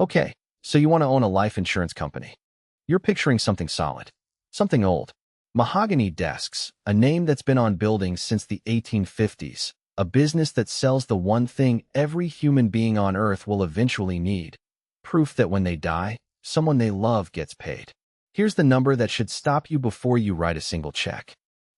Okay, so you want to own a life insurance company. You're picturing something solid, something old. Mahogany desks, a name that's been on buildings since the 1850s, a business that sells the one thing every human being on Earth will eventually need. Proof that when they die, someone they love gets paid. Here's the number that should stop you before you write a single check.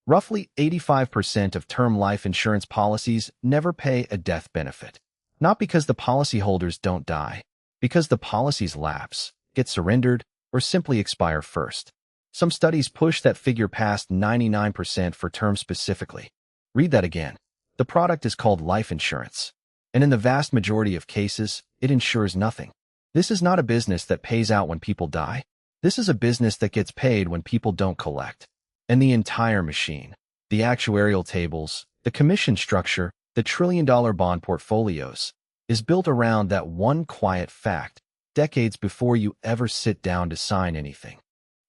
Roughly 85% of term life insurance policies never pay a death benefit. Not because the policyholders don't die, because the policies lapse, get surrendered, or simply expire first. Some studies push that figure past 99% for term specifically. Read that again. The product is called life insurance, and in the vast majority of cases, it insures nothing. This is not a business that pays out when people die. This is a business that gets paid when people don't collect. And the entire machine, the actuarial tables, the commission structure, the trillion-dollar bond portfolios, is built around that one quiet fact, decades before you ever sit down to sign anything.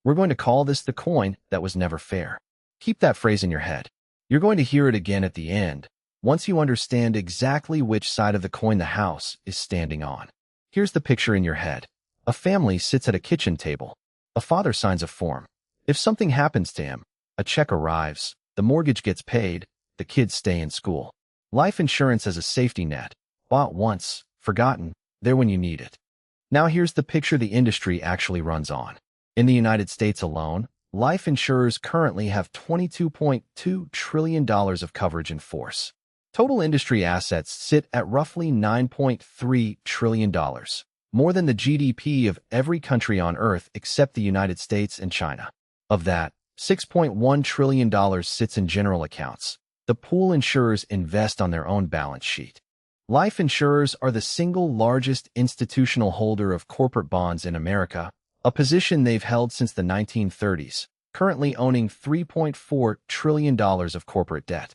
We're going to call this the coin that was never fair. Keep that phrase in your head. You're going to hear it again at the end, once you understand exactly which side of the coin the house is standing on. Here's the picture in your head. A family sits at a kitchen table. A father signs a form. If something happens to him, a check arrives, the mortgage gets paid, the kids stay in school. Life insurance as a safety net, bought once, forgotten, there when you need it. Now here's the picture the industry actually runs on. In the United States alone, life insurers currently have $22.2 trillion of coverage in force. Total industry assets sit at roughly $9.3 trillion, more than the GDP of every country on Earth except the United States and China. Of that, $6.1 trillion sits in general accounts. The pool insurers invest on their own balance sheet. Life insurers are the single largest institutional holder of corporate bonds in America, a position they've held since the 1930s, currently owning $3.4 trillion of corporate debt.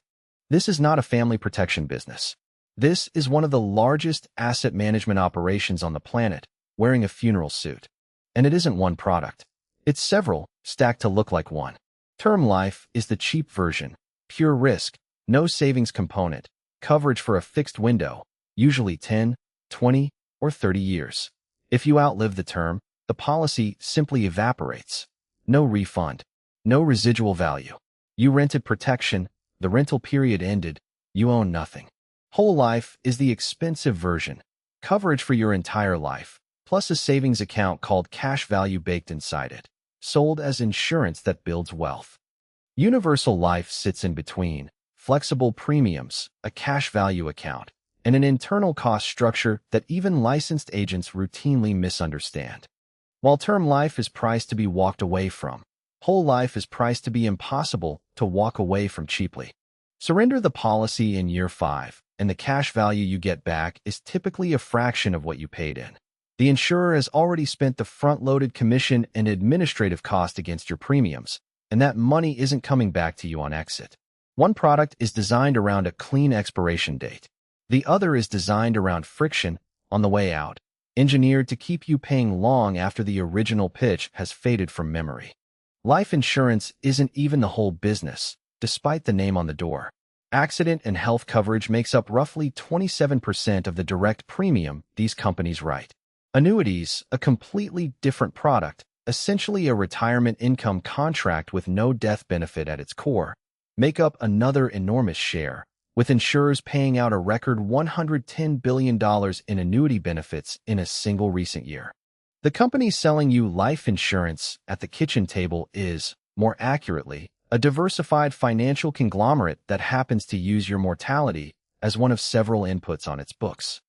This is not a family protection business. This is one of the largest asset management operations on the planet, wearing a funeral suit. And it isn't one product. It's several, stacked to look like one. Term life is the cheap version, pure risk, no savings component, coverage for a fixed window, usually 10, 20, or 30 years. If you outlive the term, the policy simply evaporates. No refund, no residual value. You rented protection, the rental period ended, you own nothing. Whole life is the expensive version, coverage for your entire life, plus a savings account called cash value baked inside it, sold as insurance that builds wealth. Universal life sits in between, flexible premiums, a cash value account, and an internal cost structure that even licensed agents routinely misunderstand. While term life is priced to be walked away from, whole life is priced to be impossible to walk away from cheaply. Surrender the policy in year 5, and the cash value you get back is typically a fraction of what you paid in. The insurer has already spent the front-loaded commission and administrative cost against your premiums, and that money isn't coming back to you on exit. One product is designed around a clean expiration date. The other is designed around friction on the way out, engineered to keep you paying long after the original pitch has faded from memory. Life insurance isn't even the whole business, despite the name on the door. Accident and health coverage makes up roughly 27% of the direct premium these companies write. Annuities, a completely different product, essentially a retirement income contract with no death benefit at its core, make up another enormous share, with insurers paying out a record $110 billion in annuity benefits in a single recent year. The company selling you life insurance at the kitchen table is, more accurately, a diversified financial conglomerate that happens to use your mortality as one of several inputs on its books.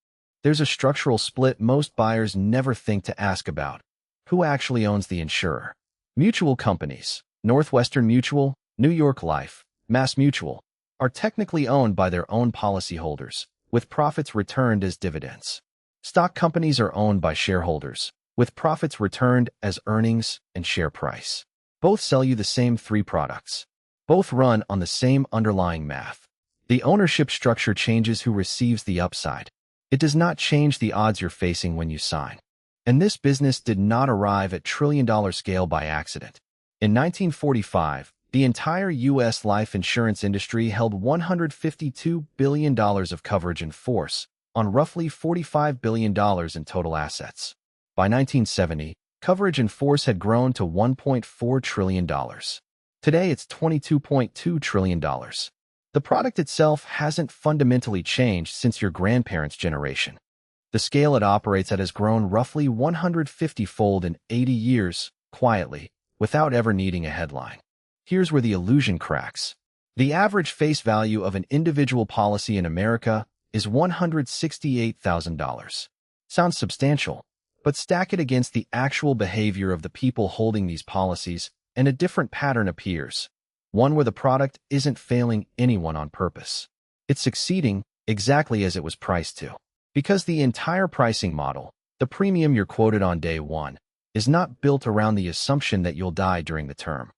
There's a structural split most buyers never think to ask about. Who actually owns the insurer? Mutual companies, Northwestern Mutual, New York Life, Mass Mutual, are technically owned by their own policyholders, with profits returned as dividends. Stock companies are owned by shareholders, with profits returned as earnings and share price. Both sell you the same 3 products. Both run on the same underlying math. The ownership structure changes who receives the upside. It does not change the odds you're facing when you sign. And this business did not arrive at trillion-dollar scale by accident. In 1945, the entire U.S. life insurance industry held $152 billion of coverage in force on roughly $45 billion in total assets. By 1970, coverage in force had grown to $1.4 trillion. Today, it's $22.2 trillion. The product itself hasn't fundamentally changed since your grandparents' generation. The scale it operates at has grown roughly 150-fold in 80 years, quietly, without ever needing a headline. Here's where the illusion cracks. The average face value of an individual policy in America is $168,000. Sounds substantial, but stack it against the actual behavior of the people holding these policies, and a different pattern appears. One where the product isn't failing anyone on purpose. It's succeeding exactly as it was priced to. Because the entire pricing model, the premium you're quoted on day one, is not built around the assumption that you'll die during the term.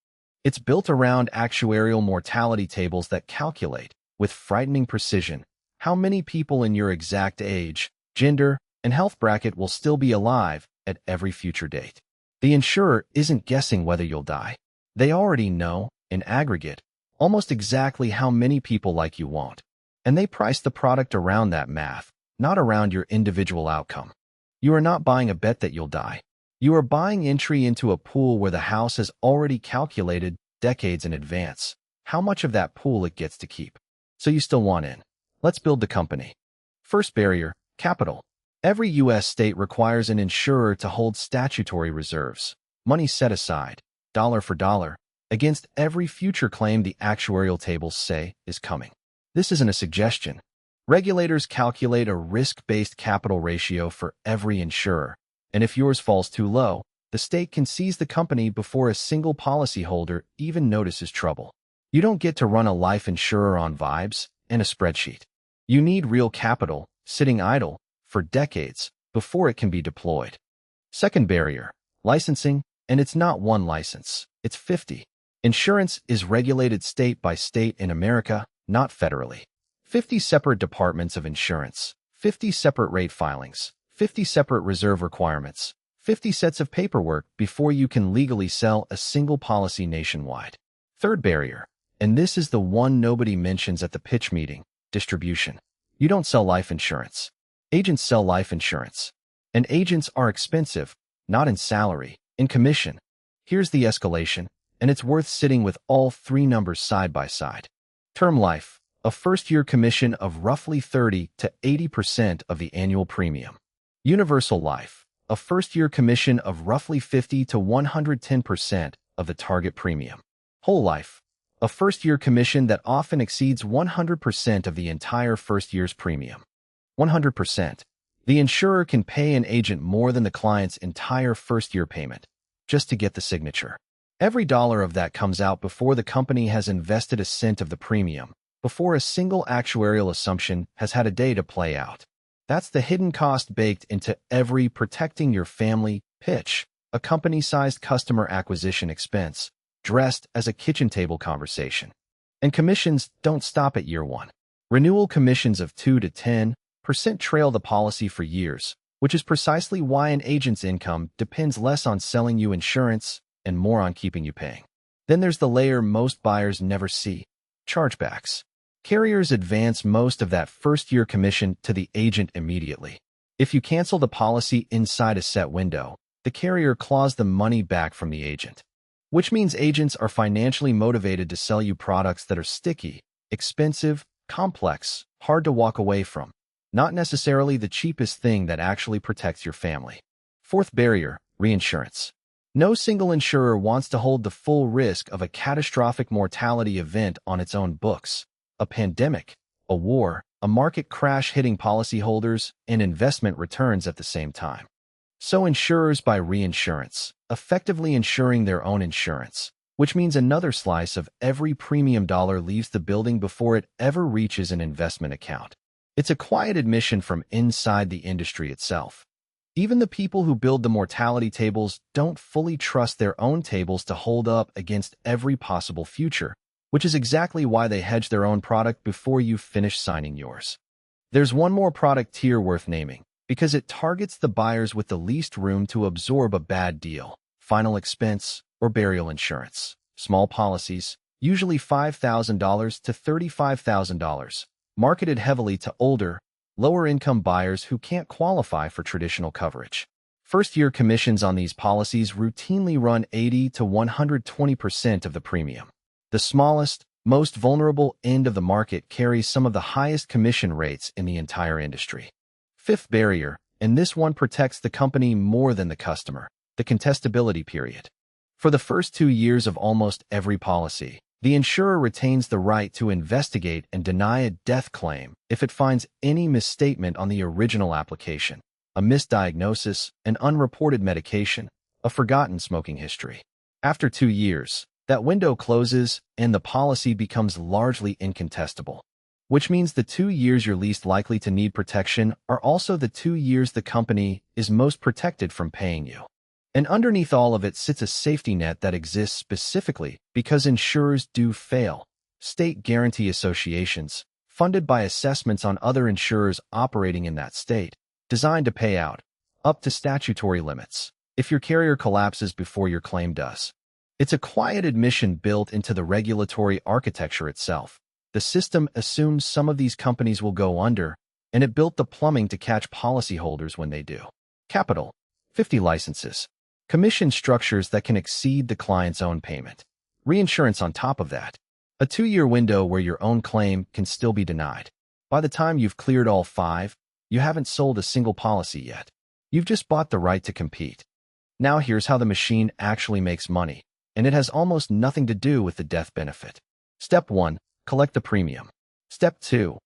It's built around actuarial mortality tables that calculate, with frightening precision, how many people in your exact age, gender, and health bracket will still be alive at every future date. The insurer isn't guessing whether you'll die. They already know, in aggregate, almost exactly how many people like you won't. And they price the product around that math, not around your individual outcome. You are not buying a bet that you'll die. You are buying entry into a pool where the house has already calculated decades in advance how much of that pool it gets to keep. So you still want in. Let's build the company. First barrier, capital. Every U.S. state requires an insurer to hold statutory reserves, money set aside, dollar for dollar, against every future claim the actuarial tables say is coming. This isn't a suggestion. Regulators calculate a risk-based capital ratio for every insurer, and if yours falls too low, the state can seize the company before a single policyholder even notices trouble. You don't get to run a life insurer on vibes and a spreadsheet. You need real capital, sitting idle, for decades before it can be deployed. Second barrier, licensing, and it's not one license, it's 50. Insurance is regulated state by state in America, not federally. 50 separate departments of insurance, 50 separate rate filings, 50 separate reserve requirements, 50 sets of paperwork before you can legally sell a single policy nationwide. Third barrier, and this is the one nobody mentions at the pitch meeting, distribution. You don't sell life insurance. Agents sell life insurance. And agents are expensive, not in salary, in commission. Here's the escalation, and it's worth sitting with all three numbers side by side. Term life, a first-year commission of roughly 30 to 80% of the annual premium. Universal life, a first-year commission of roughly 50 to 110% of the target premium. Whole life, a first-year commission that often exceeds 100% of the entire first year's premium. 100%. The insurer can pay an agent more than the client's entire first-year payment, just to get the signature. Every dollar of that comes out before the company has invested a cent of the premium, before a single actuarial assumption has had a day to play out. That's the hidden cost baked into every protecting your family pitch, a company-sized customer acquisition expense, dressed as a kitchen table conversation. And commissions don't stop at year one. Renewal commissions of 2 to 10% trail the policy for years, which is precisely why an agent's income depends less on selling you insurance and more on keeping you paying. Then there's the layer most buyers never see, chargebacks. Carriers advance most of that first-year commission to the agent immediately. If you cancel the policy inside a set window, the carrier claws the money back from the agent, which means agents are financially motivated to sell you products that are sticky, expensive, complex, hard to walk away from, not necessarily the cheapest thing that actually protects your family. Fourth barrier, reinsurance. No single insurer wants to hold the full risk of a catastrophic mortality event on its own books. A pandemic, a war, a market crash hitting policyholders and investment returns at the same time. So insurers buy reinsurance, effectively insuring their own insurance, which means another slice of every premium dollar leaves the building before it ever reaches an investment account. It's a quiet admission from inside the industry itself. Even the people who build the mortality tables don't fully trust their own tables to hold up against every possible future, which is exactly why they hedge their own product before you finish signing yours. There's one more product tier worth naming, because it targets the buyers with the least room to absorb a bad deal: final expense or burial insurance. Small policies, usually $5,000 to $35,000, marketed heavily to older, lower-income buyers who can't qualify for traditional coverage. First-year commissions on these policies routinely run 80 to 120% of the premium. The smallest, most vulnerable end of the market carries some of the highest commission rates in the entire industry. Fifth barrier, and this one protects the company more than the customer, the contestability period. For the first 2 years of almost every policy, the insurer retains the right to investigate and deny a death claim if it finds any misstatement on the original application, a misdiagnosis, an unreported medication, a forgotten smoking history. After 2 years, that window closes and the policy becomes largely incontestable, which means the 2 years you're least likely to need protection are also the 2 years the company is most protected from paying you. And underneath all of it sits a safety net that exists specifically because insurers do fail. State guarantee associations, funded by assessments on other insurers operating in that state, designed to pay out, up to statutory limits, if your carrier collapses before your claim does. It's a quiet admission built into the regulatory architecture itself. The system assumes some of these companies will go under, and it built the plumbing to catch policyholders when they do. Capital, 50 licenses. Commission structures that can exceed the client's own payment. Reinsurance on top of that. A 2-year window where your own claim can still be denied. By the time you've cleared all 5, you haven't sold a single policy yet. You've just bought the right to compete. Now here's how the machine actually makes money, and it has almost nothing to do with the death benefit. Step 1. Collect the premium. Step 2.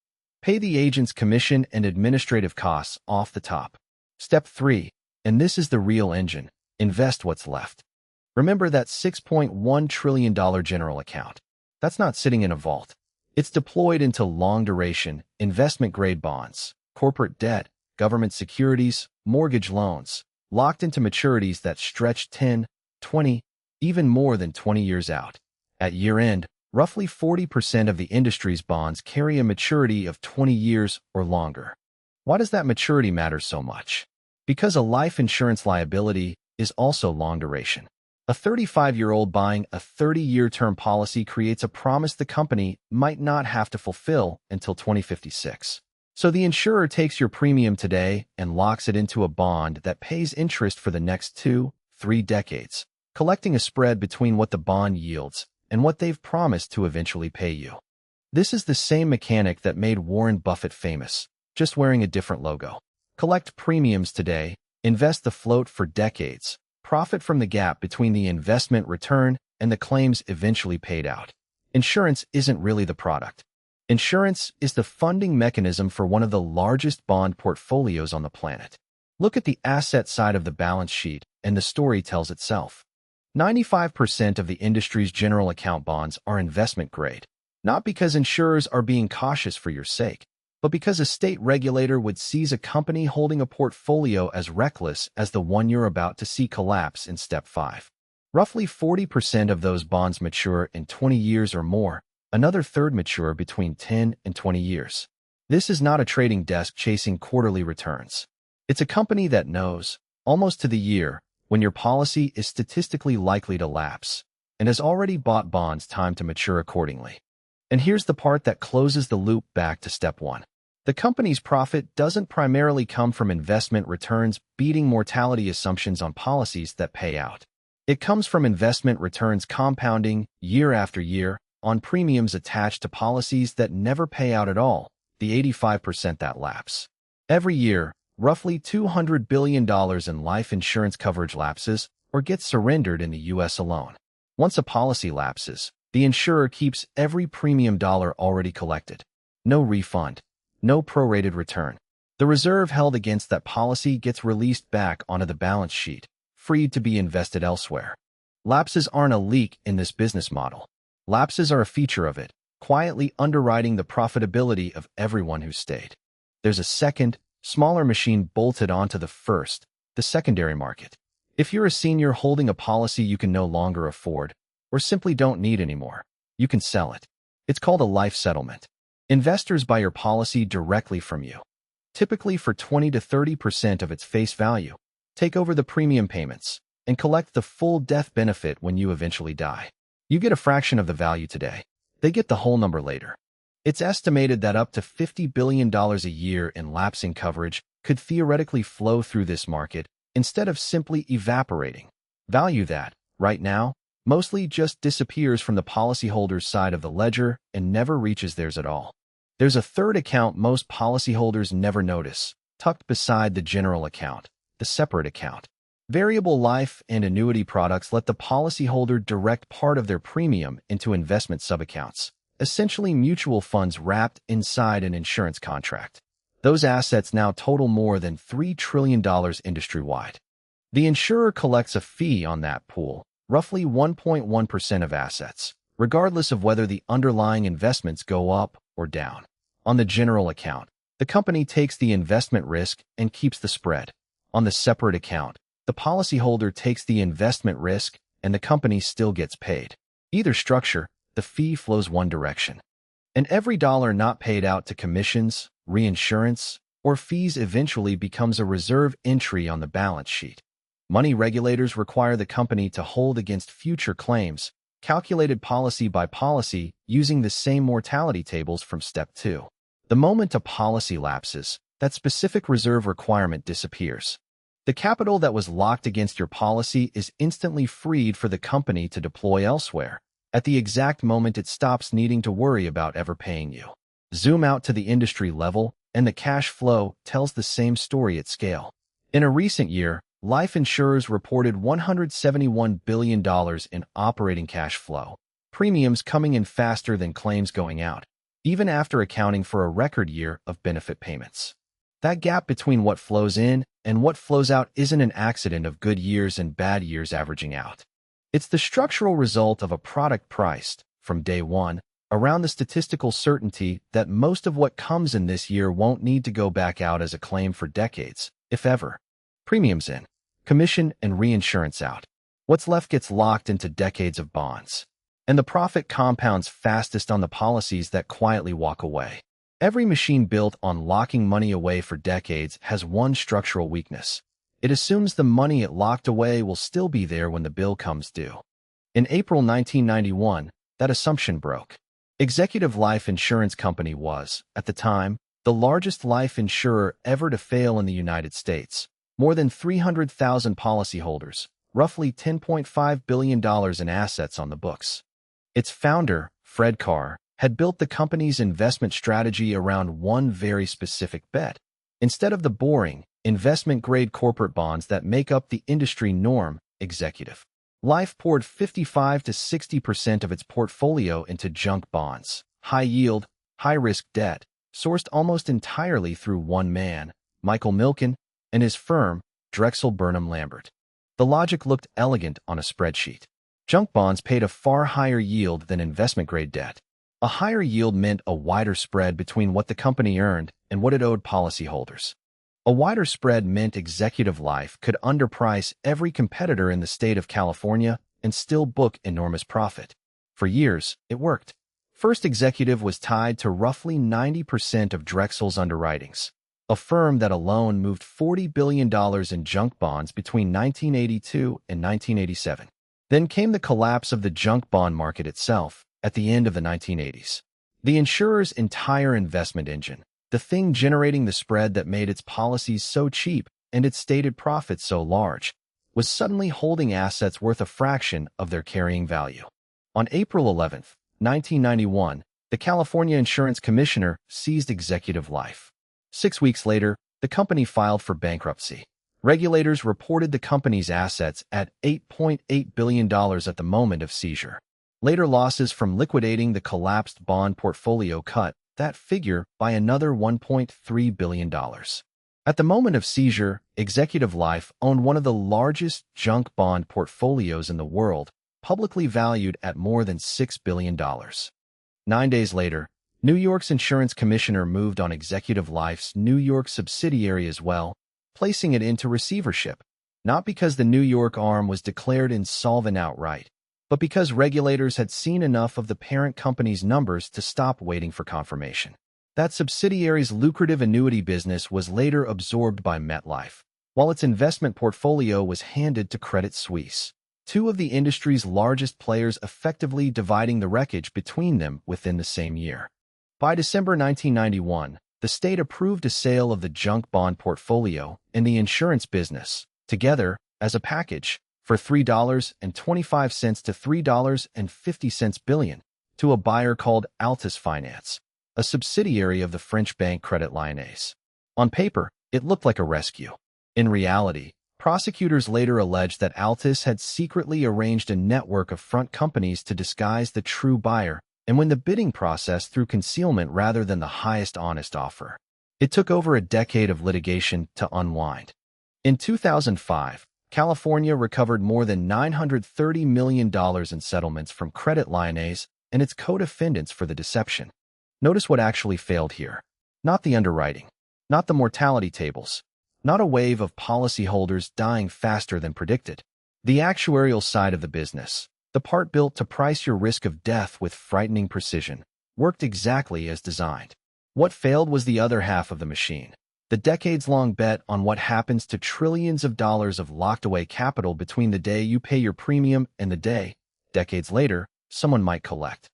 Pay the agent's commission and administrative costs off the top. Step 3. And this is the real engine. Invest what's left. Remember that $6.1 trillion general account. That's not sitting in a vault. It's deployed into long-duration, investment-grade bonds, corporate debt, government securities, mortgage loans, locked into maturities that stretch 10, 20, even more than 20 years out. At year-end, roughly 40% of the industry's bonds carry a maturity of 20 years or longer. Why does that maturity matter so much? Because a life insurance liability is also long duration. A 35-year-old buying a 30-year term policy creates a promise the company might not have to fulfill until 2056. So the insurer takes your premium today and locks it into a bond that pays interest for the next 2-3 decades, collecting a spread between what the bond yields and what they've promised to eventually pay you. This is the same mechanic that made Warren Buffett famous, just wearing a different logo. Collect premiums today, invest the float for decades, profit from the gap between the investment return and the claims eventually paid out. Insurance isn't really the product. Insurance is the funding mechanism for one of the largest bond portfolios on the planet. Look at the asset side of the balance sheet, and the story tells itself. 95% of the industry's general account bonds are investment grade, not because insurers are being cautious for your sake, but because a state regulator would seize a company holding a portfolio as reckless as the one you're about to see collapse in Step 5. Roughly 40% of those bonds mature in 20 years or more, another third mature between 10 and 20 years. This is not a trading desk chasing quarterly returns. It's a company that knows, almost to the year, when your policy is statistically likely to lapse, and has already bought bonds timed to mature accordingly. And here's the part that closes the loop back to Step 1. The company's profit doesn't primarily come from investment returns beating mortality assumptions on policies that pay out. It comes from investment returns compounding, year after year, on premiums attached to policies that never pay out at all, the 85% that lapse. Every year, roughly $200 billion in life insurance coverage lapses or gets surrendered in the U.S. alone. Once a policy lapses, the insurer keeps every premium dollar already collected. No refund. No prorated return. The reserve held against that policy gets released back onto the balance sheet, freed to be invested elsewhere. Lapses aren't a leak in this business model. Lapses are a feature of it, quietly underwriting the profitability of everyone who stayed. There's a second, smaller machine bolted onto the first, the secondary market. If you're a senior holding a policy you can no longer afford, or simply don't need anymore, you can sell it. It's called a life settlement. Investors buy your policy directly from you, typically for 20 to 30% of its face value, take over the premium payments, and collect the full death benefit when you eventually die. You get a fraction of the value today. They get the whole number later. It's estimated that up to $50 billion a year in lapsing coverage could theoretically flow through this market instead of simply evaporating. Value that, right now, mostly just disappears from the policyholder's side of the ledger and never reaches theirs at all. There's a third account most policyholders never notice, tucked beside the general account, the separate account. Variable life and annuity products let the policyholder direct part of their premium into investment subaccounts, essentially mutual funds wrapped inside an insurance contract. Those assets now total more than $3 trillion industry-wide. The insurer collects a fee on that pool, roughly 1.1% of assets, regardless of whether the underlying investments go up or down. On the general account, the company takes the investment risk and keeps the spread. On the separate account, the policyholder takes the investment risk and the company still gets paid. Either structure, the fee flows one direction. And every dollar not paid out to commissions, reinsurance, or fees eventually becomes a reserve entry on the balance sheet. Money regulators require the company to hold against future claims, calculated policy by policy using the same mortality tables from Step 2. The moment a policy lapses, that specific reserve requirement disappears. The capital that was locked against your policy is instantly freed for the company to deploy elsewhere, at the exact moment it stops needing to worry about ever paying you. Zoom out to the industry level, and the cash flow tells the same story at scale. In a recent year, life insurers reported $171 billion in operating cash flow, premiums coming in faster than claims going out, even after accounting for a record year of benefit payments. That gap between what flows in and what flows out isn't an accident of good years and bad years averaging out. It's the structural result of a product priced, from day one, around the statistical certainty that most of what comes in this year won't need to go back out as a claim for decades, if ever. Premiums in, commission and reinsurance out. What's left gets locked into decades of bonds. And the profit compounds fastest on the policies that quietly walk away. Every machine built on locking money away for decades has one structural weakness. It assumes the money it locked away will still be there when the bill comes due. In April 1991, that assumption broke. Executive Life Insurance Company was, at the time, the largest life insurer ever to fail in the United States. More than 300,000 policyholders, roughly $10.5 billion in assets on the books. Its founder, Fred Carr, had built the company's investment strategy around one very specific bet. Instead of the boring, investment-grade corporate bonds that make up the industry norm, Executive Life poured 55 to 60% of its portfolio into junk bonds, high-yield, high-risk debt, sourced almost entirely through one man, Michael Milken, and his firm, Drexel Burnham Lambert. The logic looked elegant on a spreadsheet. Junk bonds paid a far higher yield than investment-grade debt. A higher yield meant a wider spread between what the company earned and what it owed policyholders. A wider spread meant Executive Life could underprice every competitor in the state of California and still book enormous profit. For years, it worked. First Executive was tied to roughly 90% of Drexel's underwritings, a firm that alone moved $40 billion in junk bonds between 1982 and 1987. Then came the collapse of the junk bond market itself at the end of the 1980s. The insurer's entire investment engine, the thing generating the spread that made its policies so cheap and its stated profits so large, was suddenly holding assets worth a fraction of their carrying value. On April 11, 1991, the California Insurance Commissioner seized Executive Life. 6 weeks later, the company filed for bankruptcy. Regulators reported the company's assets at $8.8 billion at the moment of seizure. Later losses from liquidating the collapsed bond portfolio cut that figure by another $1.3 billion. At the moment of seizure, Executive Life owned one of the largest junk bond portfolios in the world, publicly valued at more than $6 billion. 9 days later, New York's insurance commissioner moved on Executive Life's New York subsidiary as well, placing it into receivership, not because the New York arm was declared insolvent outright, but because regulators had seen enough of the parent company's numbers to stop waiting for confirmation. That subsidiary's lucrative annuity business was later absorbed by MetLife, while its investment portfolio was handed to Credit Suisse, two of the industry's largest players, effectively dividing the wreckage between them within the same year. By December 1991, the state approved a sale of the junk bond portfolio, and the insurance business, together as a package for $3.25 to $3.50 billion to a buyer called Altus Finance, a subsidiary of the French bank Credit Lyonnais. On paper, it looked like a rescue. In reality, prosecutors later alleged that Altus had secretly arranged a network of front companies to disguise the true buyer and win the bidding process through concealment rather than the highest honest offer. It took over a decade of litigation to unwind. In 2005, California recovered more than $930 million in settlements from Credit Lyonnais and its co-defendants for the deception. Notice what actually failed here. Not the underwriting, not the mortality tables, not a wave of policyholders dying faster than predicted. The actuarial side of the business, the part built to price your risk of death with frightening precision, worked exactly as designed. What failed was the other half of the machine. The decades-long bet on what happens to trillions of dollars of locked-away capital between the day you pay your premium and the day, decades later, someone might collect.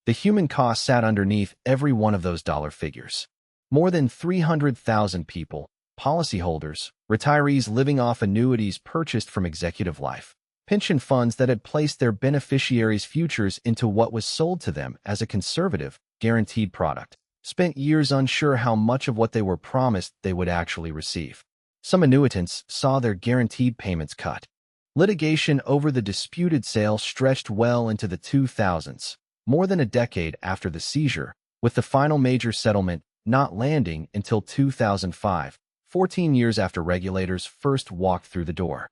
The human cost sat underneath every one of those dollar figures. More than 300,000 people, policyholders, retirees living off annuities purchased from executive life, pension funds that had placed their beneficiaries' futures into what was sold to them as a conservative, guaranteed product, spent years unsure how much of what they were promised they would actually receive. Some annuitants saw their guaranteed payments cut. Litigation over the disputed sale stretched well into the 2000s, more than a decade after the seizure, with the final major settlement not landing until 2005, 14 years after regulators first walked through the door.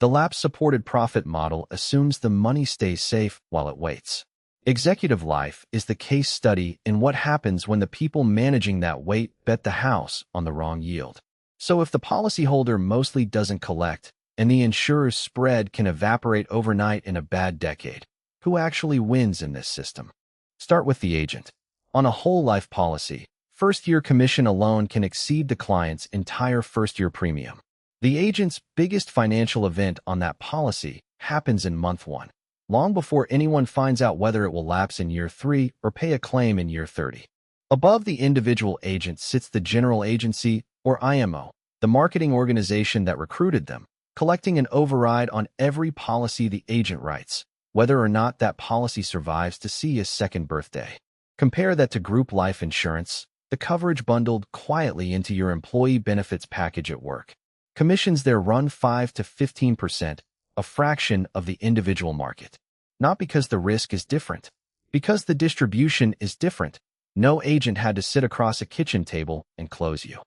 The lapse-supported profit model assumes the money stays safe while it waits. Executive life is the case study in what happens when the people managing that wait bet the house on the wrong yield. So if the policyholder mostly doesn't collect, and the insurer's spread can evaporate overnight in a bad decade, who actually wins in this system? Start with the agent. On a whole life policy, first-year commission alone can exceed the client's entire first-year premium. The agent's biggest financial event on that policy happens in month 1, long before anyone finds out whether it will lapse in year 3 or pay a claim in year 30. Above the individual agent sits the general agency, or IMO, the marketing organization that recruited them, collecting an override on every policy the agent writes, whether or not that policy survives to see his second birthday. Compare that to group life insurance, the coverage bundled quietly into your employee benefits package at work. Commissions there run 5 to 15%, a fraction of the individual market. Not because the risk is different, because the distribution is different. No agent had to sit across a kitchen table and close you.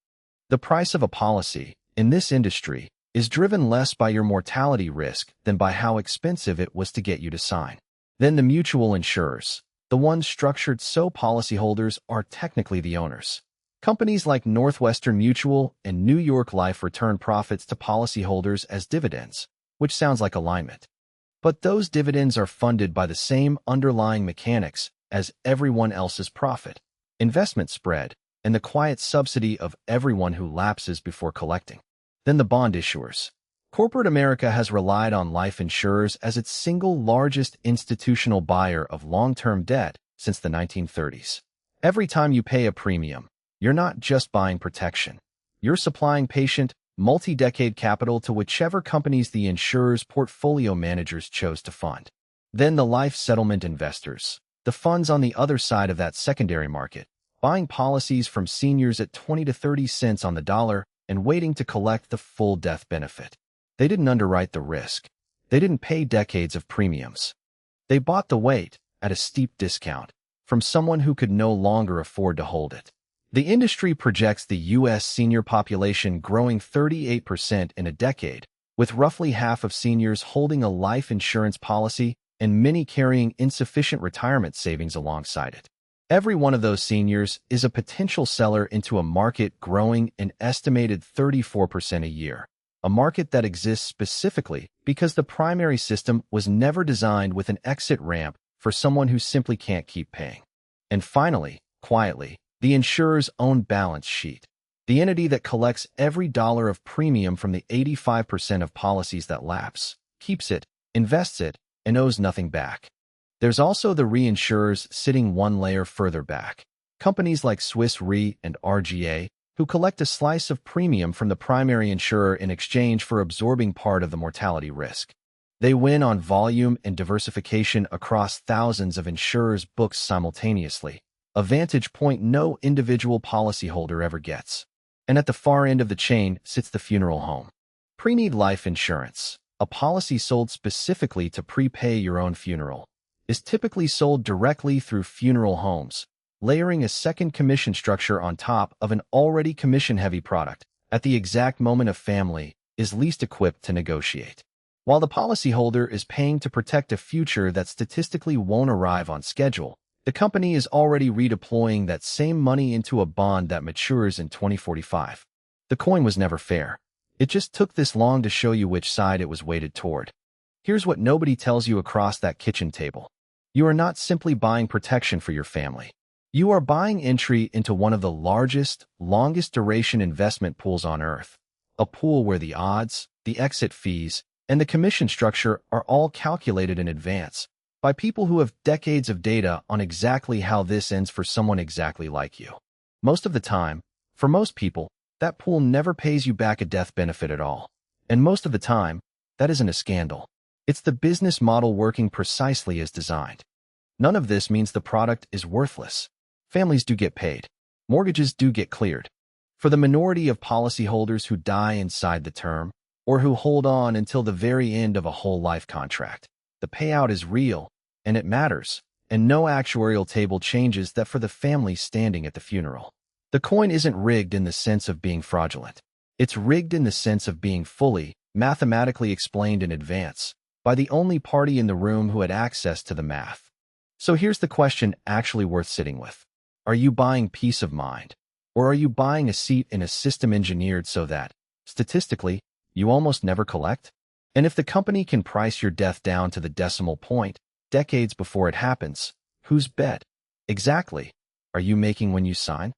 The price of a policy, in this industry, is driven less by your mortality risk than by how expensive it was to get you to sign. Then the mutual insurers, the ones structured so policyholders are technically the owners. Companies like Northwestern Mutual and New York Life return profits to policyholders as dividends, which sounds like alignment. But those dividends are funded by the same underlying mechanics as everyone else's profit, investment spread, and the quiet subsidy of everyone who lapses before collecting. Then the bond issuers. Corporate America has relied on life insurers as its single largest institutional buyer of long-term debt since the 1930s. Every time you pay a premium, you're not just buying protection. You're supplying patient, multi-decade capital to whichever companies the insurer's portfolio managers chose to fund. Then the life settlement investors, the funds on the other side of that secondary market, buying policies from seniors at 20 to 30 cents on the dollar and waiting to collect the full death benefit. They didn't underwrite the risk. They didn't pay decades of premiums. They bought the wait at a steep discount from someone who could no longer afford to hold it. The industry projects the U.S. senior population growing 38% in a decade, with roughly half of seniors holding a life insurance policy and many carrying insufficient retirement savings alongside it. Every one of those seniors is a potential seller into a market growing an estimated 34% a year, a market that exists specifically because the primary system was never designed with an exit ramp for someone who simply can't keep paying. And finally, quietly, the insurer's own balance sheet, the entity that collects every dollar of premium from the 85% of policies that lapse, keeps it, invests it, and owes nothing back. There's also the reinsurers sitting one layer further back, companies like Swiss Re and RGA, who collect a slice of premium from the primary insurer in exchange for absorbing part of the mortality risk. They win on volume and diversification across thousands of insurers' books simultaneously, a vantage point no individual policyholder ever gets. And at the far end of the chain sits the funeral home. Pre-need life insurance, a policy sold specifically to prepay your own funeral, is typically sold directly through funeral homes, layering a second commission structure on top of an already commission-heavy product at the exact moment a family is least equipped to negotiate. While the policyholder is paying to protect a future that statistically won't arrive on schedule, the company is already redeploying that same money into a bond that matures in 2045. The coin was never fair. It just took this long to show you which side it was weighted toward. Here's what nobody tells you across that kitchen table. You are not simply buying protection for your family. You are buying entry into one of the largest, longest duration investment pools on Earth. A pool where the odds, the exit fees, and the commission structure are all calculated in advance by people who have decades of data on exactly how this ends for someone exactly like you. Most of the time, for most people, that pool never pays you back a death benefit at all. And most of the time, that isn't a scandal. It's the business model working precisely as designed. None of this means the product is worthless. Families do get paid. Mortgages do get cleared. For the minority of policyholders who die inside the term, or who hold on until the very end of a whole life contract, the payout is real, and it matters, and no actuarial table changes that for the family standing at the funeral. The coin isn't rigged in the sense of being fraudulent. It's rigged in the sense of being fully, mathematically explained in advance, by the only party in the room who had access to the math. So here's the question actually worth sitting with. Are you buying peace of mind? Or are you buying a seat in a system engineered so that, statistically, you almost never collect? And if the company can price your death down to the decimal point, decades before it happens, whose bet? Exactly. Are you making when you sign?